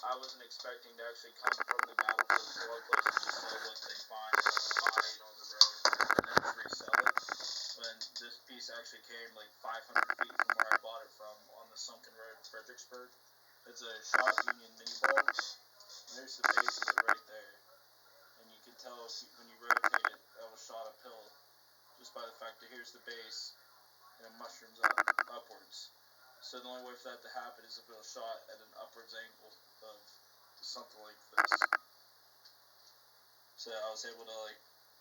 I wasn't expecting to actually come from the battlefield to our place and just sell what they find buy it on the road and then resell it. When this piece actually came like 500 feet from where I bought it from on the sunken road in Fredericksburg. It's a shot Union mini ball. And there's the base of it right there. And you can tell when you rotate it, that was shot uphill just by the fact that here's the base and it mushrooms upwards. So the only way for that to happen is if it was shot at an upwards angle of something like this. So I was able to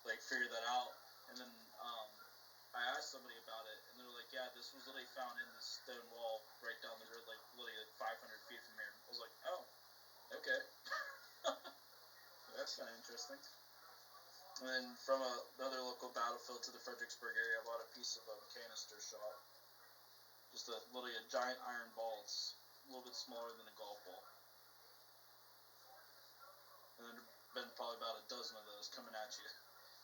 like figure that out, and then I asked somebody about it, and they're like, "Yeah, this was literally found in this stone wall right down the road, like literally 500 feet from here." I was like, "Oh, okay, that's kind of interesting." And then from another local battlefield to the Fredericksburg area, I bought a piece of a canister shot. Just literally a giant iron ball. It's a little bit smaller than a golf ball. And then there's been probably about a dozen of those coming at you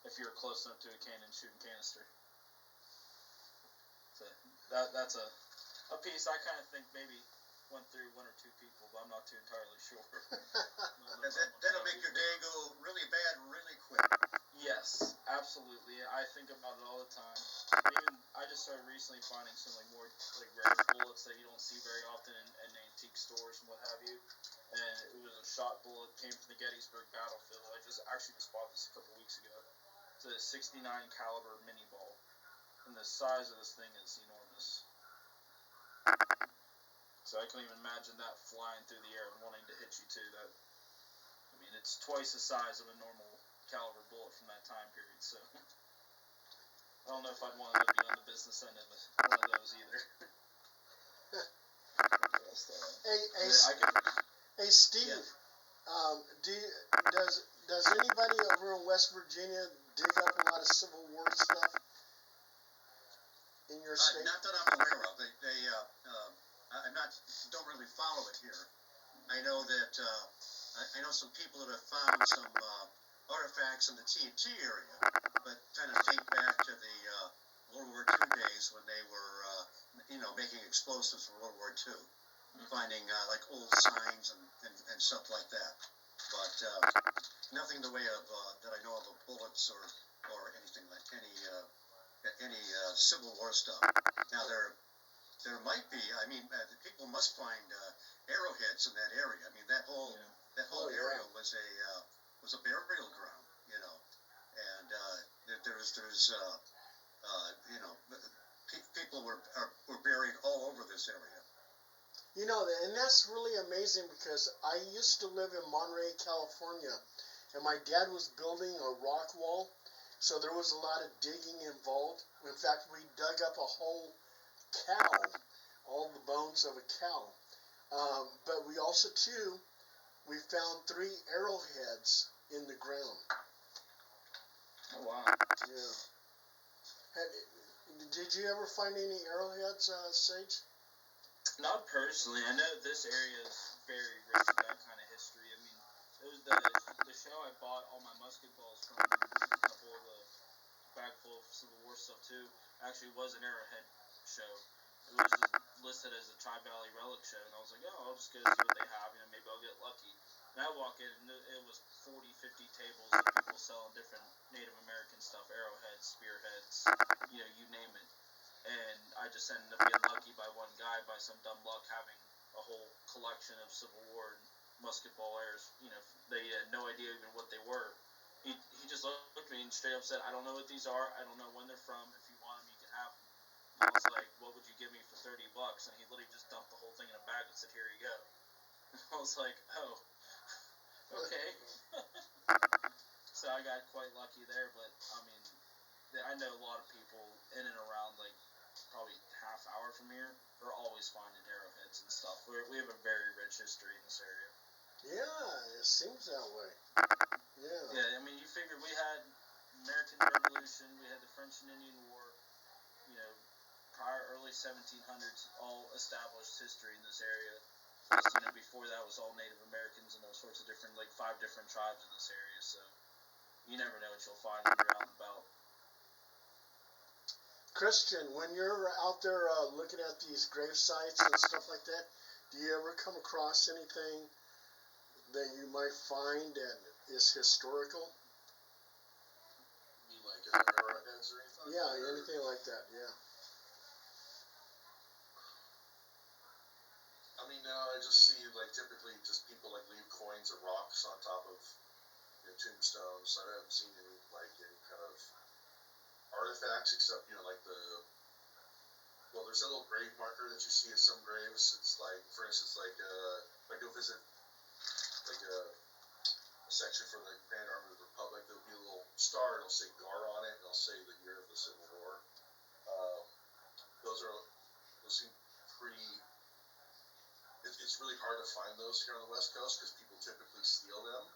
if you're close enough to a cannon shooting canister. So that's a piece I kind of think maybe went through one or two people, but I'm not too entirely sure. That'll make your day go really bad really quick. Yes, absolutely. I think about it all the time. Even I just started recently finding some more rare bullets that you don't see very often in antique stores and what have you. And it was a shot bullet, came from the Gettysburg battlefield. I just bought this a couple weeks ago. It's a 69 caliber mini ball, and the size of this thing is enormous. So I can even imagine that flying through the air and wanting to hit you too. It's twice the size of a normal caliber bullet from that time period. So I don't know if I'd want to be on the business end of one of those either. Hey, Steve. Yeah. Does anybody over in West Virginia dig up a lot of Civil War stuff in your state? Not that I'm aware of. Don't really follow it here. I know that I know some people that have found some artifacts in the TNT area, but kind of date back to the World War II days when they were making explosives for World War II, finding old signs and stuff like that. But nothing in the way of that I know of bullets or anything like any Civil War stuff. Now there might be. People must find arrowheads in that area. That whole area was a burial ground, and there's people were buried all over this area. And that's really amazing because I used to live in Monterey, California, and my dad was building a rock wall, so there was a lot of digging involved. In fact, we dug up a whole cow, all the bones of a cow. But we also, too, we found 3 arrowheads in the ground. Oh, wow. Yeah. Did you ever find any arrowheads, Sage? Not personally. I know this area is very rich with that kind of history. It was the show I bought all my musket balls from, a couple of the bag full of Civil War stuff too, actually was an arrowhead show. It was just listed as a Tri-Valley Relic show, and I was like, oh, I'll just go see what they have, maybe I'll get lucky. And I walk in, and it was 40, 50 tables of people selling different Native American stuff, arrowheads, spearheads, you name it. And I just ended up getting lucky by one guy, by some dumb luck, having a whole collection of Civil War and musket ball arrows. They had no idea even what they were. He just looked at me and straight up said, I don't know what these are. I don't know when they're from. If you want them, you can have them. And I was like, what would you give me for $30? And he literally just dumped the whole thing in a bag and said, here you go. And I was like, oh, okay. So I got quite lucky there, but I know a lot of people in and around probably half hour from here are always finding arrowheads and stuff. We have a very rich history in this area. Yeah, it seems that way. Yeah. Yeah, you figure we had American Revolution, we had the French and Indian War, prior early 1700s, all established history in this area. Plus, before that was all Native Americans and all sorts of different, 5 different tribes in this area. So you never know what you'll find when you're out and about. Christian, when you're out there looking at these grave sites and stuff like that, do you ever come across anything that you might find that is historical? You mean like arrowheads or anything? Yeah, anything like that, yeah. I mean, no, I just see like typically just people like leave coins or rocks on top of tombstones. I haven't seen any kind of artifacts except like there's a little grave marker that you see at some graves. It's like, for instance, like if I go visit like a section for the Grand Army of the Republic, there'll be a little star. It'll say GAR on it, and it'll say the year of the Civil War. Those seem pretty. It's really hard to find those here on the West Coast because people typically steal them,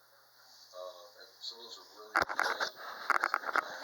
and some of those are really old.